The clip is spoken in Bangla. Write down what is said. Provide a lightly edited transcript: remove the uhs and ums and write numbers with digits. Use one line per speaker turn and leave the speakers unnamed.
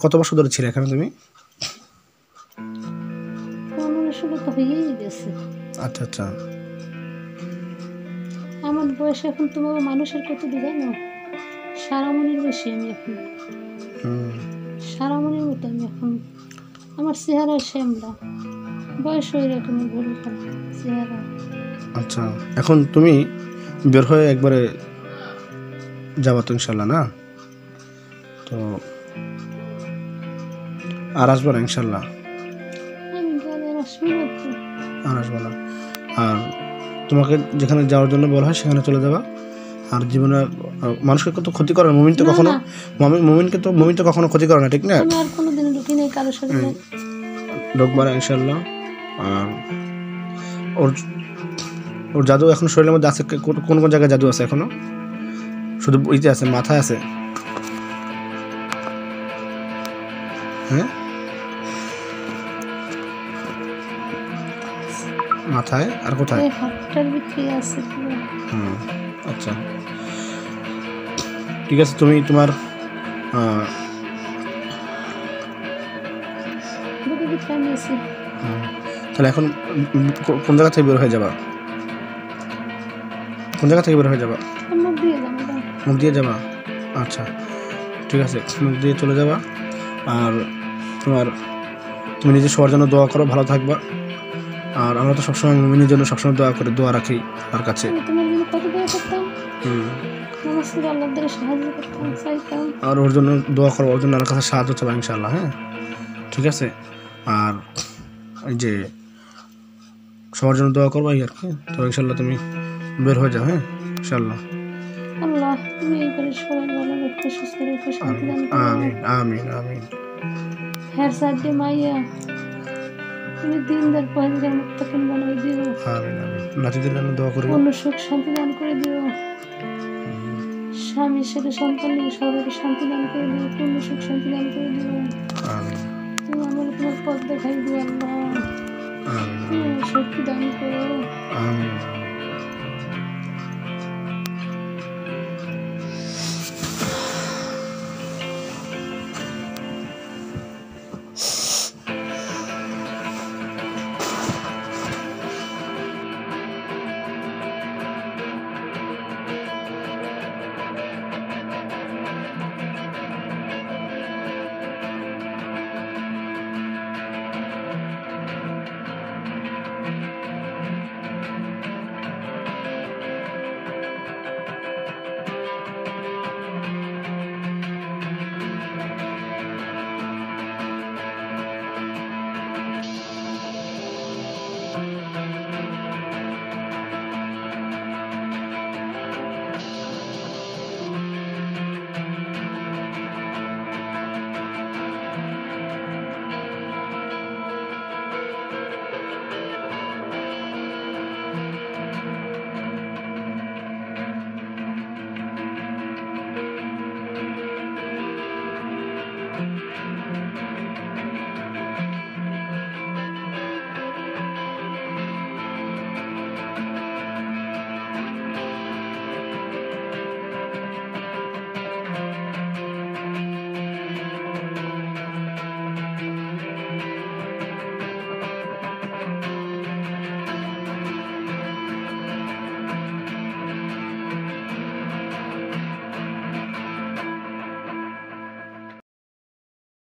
কত বছর ধরে ছিলে এখানে তুমি?
15-16 তো হয়েই গেছে।
আচ্ছা আচ্ছা।
আমার বয়স এখন তোমার মানুষের কত জানো? সারামণির বেশি আমি এখন। সারামণির মতো আমি এখন। আমার চেহারা শ্যামলা, বয়স ওই রকমের গরু ফেলা চেহারা।
আচ্ছা, এখন তুমি বের হয়ে একবারে যাবা তো ইনশাল্লাহ, না? তো আর আসবো না ইনশাল্লাহ?
আমি গেলে আর আসবি না তো।
আর আসবো না। আর তোমাকে যেখানে যাওয়ার জন্য বলা হয় সেখানে চলে যাবা। আর জীবনে মানুষকে কত ক্ষতি করে মুমিন তো
না,
কখনো
না।
মুমিন তো কখনো ক্ষতি করে না, ঠিক না?
আমি আর কোনোদিন ঢুকি নাই কারোর শরীরে।
ঢুকবা না ইনশাল্লাহ। আর ওর ওর জাদু এখন শরীরের মধ্যে আছে? কোন কোন জায়গায় জাদু আছে এখনো? শুধু ইতে আছে, মাথায় আছে? হ্যাঁ, মাথায় আর কোথায়?
এই হাতটার ভিতরে আছে পুরো।
আচ্ছা, ঠিক আছে। তুমি তোমার
বুকের ভিতরে আমি আছি।
তাহলে এখন কোন জায়গা থেকে বের হয়ে যাবা? কোন জায়গা থেকে বের হয়ে যাবা?
মুখ দিয়ে যাবো।
মুখ দিয়ে যাবা? আচ্ছা, ঠিক আছে, মুখ দিয়ে চলে যাবা। আর তুমি নিজে সবার জন্য দোয়া করো, ভালো থাকবা। আর আমরা তো সবসময় মুমিনের জন্য সবসময় দোয়া করি, দোয়া রাখি তার কাছে।
তোমার জন্য কত দোয়া করতাম, নামাজ পড়ে আল্লাহর দ্বারা সাহায্য করতাম, চাইতাম।
আর ওর জন্য দোয়া করো, ওর জন্য আল্লাহর কাছে সাহায্য চাইবা ইনশাআল্লাহ। হ্যাঁ, ঠিক আছে। আর এই যে সবার জন্য দোয়া করবা, আর কি। তো ইনশাআল্লাহ তুমি বের হয়ে যাও। হ্যাঁ, ইনশাআল্লাহ।
আল্লাহ তুমি এইবারে সবাই ভালো রেখো, সুস্থ রেখো, শান্তি দান করো।
আমিন আমিন আমিন।
হ্যাঁ সাথে মাইয়া তুমি দিনদার পহেলগার মুত্তাকিন বানাই দিও।
আমিন আমিন। নাতিদের জন্য দোয়া করবো।
পূর্ণ সুখ শান্তি দান করে দিও। স্বামী ছেলে সন্তান নিয়ে সবাইকে শান্তি দান করে দিও, পূর্ণ সুখ শান্তি দান করে দিও।
আমিন।
তুমি আমার তোমার পথ দেখাই দিও আল্লাহ।
আমিন।
তুমি শক্তি দান করো।
আমিন।